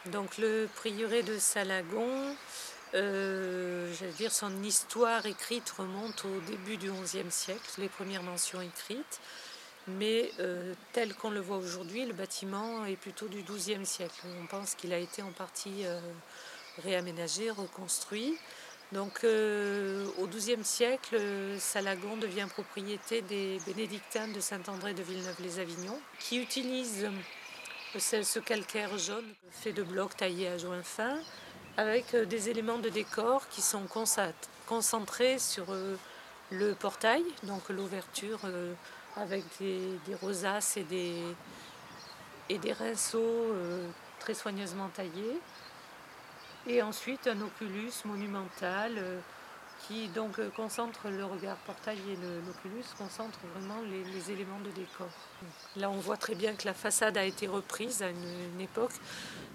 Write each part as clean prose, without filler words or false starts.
Donc le prieuré de Salagon, j'allais dire son histoire écrite remonte au début du XIe siècle, les premières mentions écrites, mais tel qu'on le voit aujourd'hui, le bâtiment est plutôt du XIIe siècle. On pense qu'il a été en partie réaménagé, reconstruit. Donc au XIIe siècle, Salagon devient propriété des bénédictins de Saint-André de Villeneuve-les-Avignon, qui utilisent ce calcaire jaune fait de blocs taillés à joint fin, avec des éléments de décor qui sont concentrés sur le portail, donc l'ouverture avec des rosaces et des rinceaux très soigneusement taillés. Et ensuite un oculus monumental qui donc concentre le regard portail et l'oculus concentre vraiment les éléments de décor. Là on voit très bien que la façade a été reprise à une époque.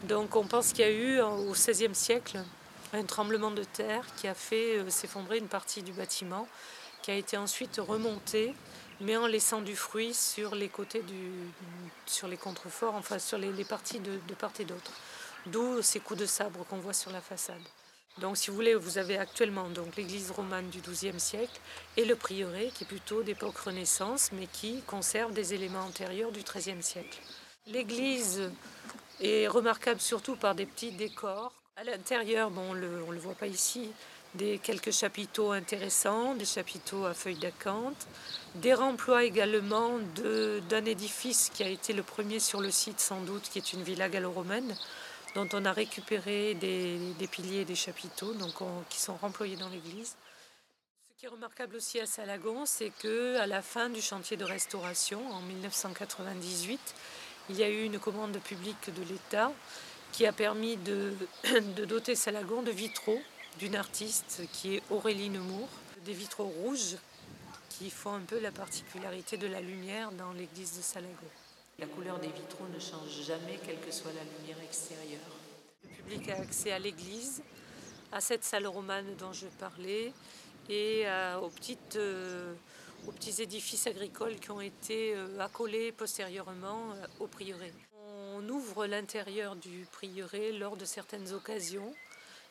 Donc on pense qu'il y a eu au XVIe siècle un tremblement de terre qui a fait s'effondrer une partie du bâtiment, qui a été ensuite remontée, mais en laissant du fruit sur les côtés, sur les contreforts, enfin sur les parties de part et d'autre. D'où ces coups de sabre qu'on voit sur la façade. Donc si vous voulez, vous avez actuellement donc, l'église romane du XIIe siècle et le prieuré qui est plutôt d'époque Renaissance, mais qui conserve des éléments antérieurs du XIIIe siècle. L'église est remarquable surtout par des petits décors. À l'intérieur, bon, on le voit pas ici, quelques chapiteaux intéressants, des chapiteaux à feuilles d'acanthe, des remplois également d'un édifice qui a été le premier sur le site sans doute, qui est une villa gallo-romaine, dont on a récupéré des piliers et des chapiteaux qui sont remployés dans l'église. Ce qui est remarquable aussi à Salagon, c'est qu'à la fin du chantier de restauration, en 1998, il y a eu une commande publique de l'État qui a permis de doter Salagon de vitraux d'une artiste qui est Aurélie Nemours, des vitraux rouges qui font un peu la particularité de la lumière dans l'église de Salagon. La couleur des vitraux ne change jamais, quelle que soit la lumière extérieure. Le public a accès à l'église, à cette salle romane dont je parlais, et aux petits édifices agricoles qui ont été accolés postérieurement au prieuré. On ouvre l'intérieur du prieuré lors de certaines occasions,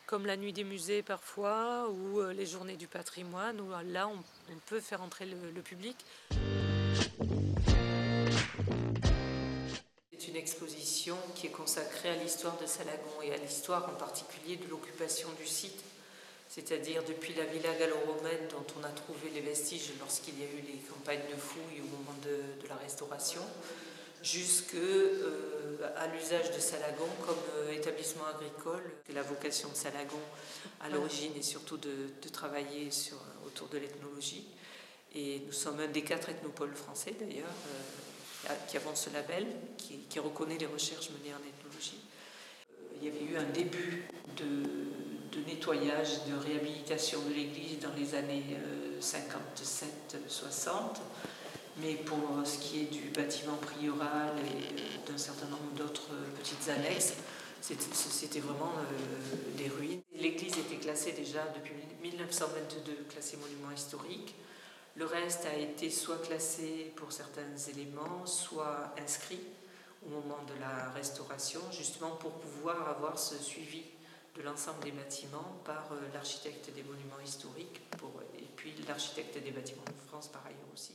comme la nuit des musées parfois, ou les journées du patrimoine, où là on peut faire entrer le public. C'est une exposition qui est consacrée à l'histoire de Salagon et à l'histoire en particulier de l'occupation du site, c'est-à-dire depuis la villa gallo-romaine dont on a trouvé les vestiges lorsqu'il y a eu les campagnes de fouilles au moment de la restauration, jusqu'à l'usage de Salagon comme établissement agricole. La vocation de Salagon à l'origine est surtout de travailler autour de l'ethnologie. Et nous sommes un des 4 ethnopoles français d'ailleurs, qui avons ce label, qui reconnaît les recherches menées en ethnologie. Il y avait eu un début de nettoyage, de réhabilitation de l'église dans les années 57-60, mais pour ce qui est du bâtiment prieurale et d'un certain nombre d'autres petites annexes, c'était vraiment des ruines. L'église était classée déjà depuis 1922, classée monument historique. Le reste a été soit classé pour certains éléments, soit inscrit au moment de la restauration, justement pour pouvoir avoir ce suivi de l'ensemble des bâtiments par l'architecte des monuments historiques et puis l'architecte des bâtiments de France par ailleurs aussi.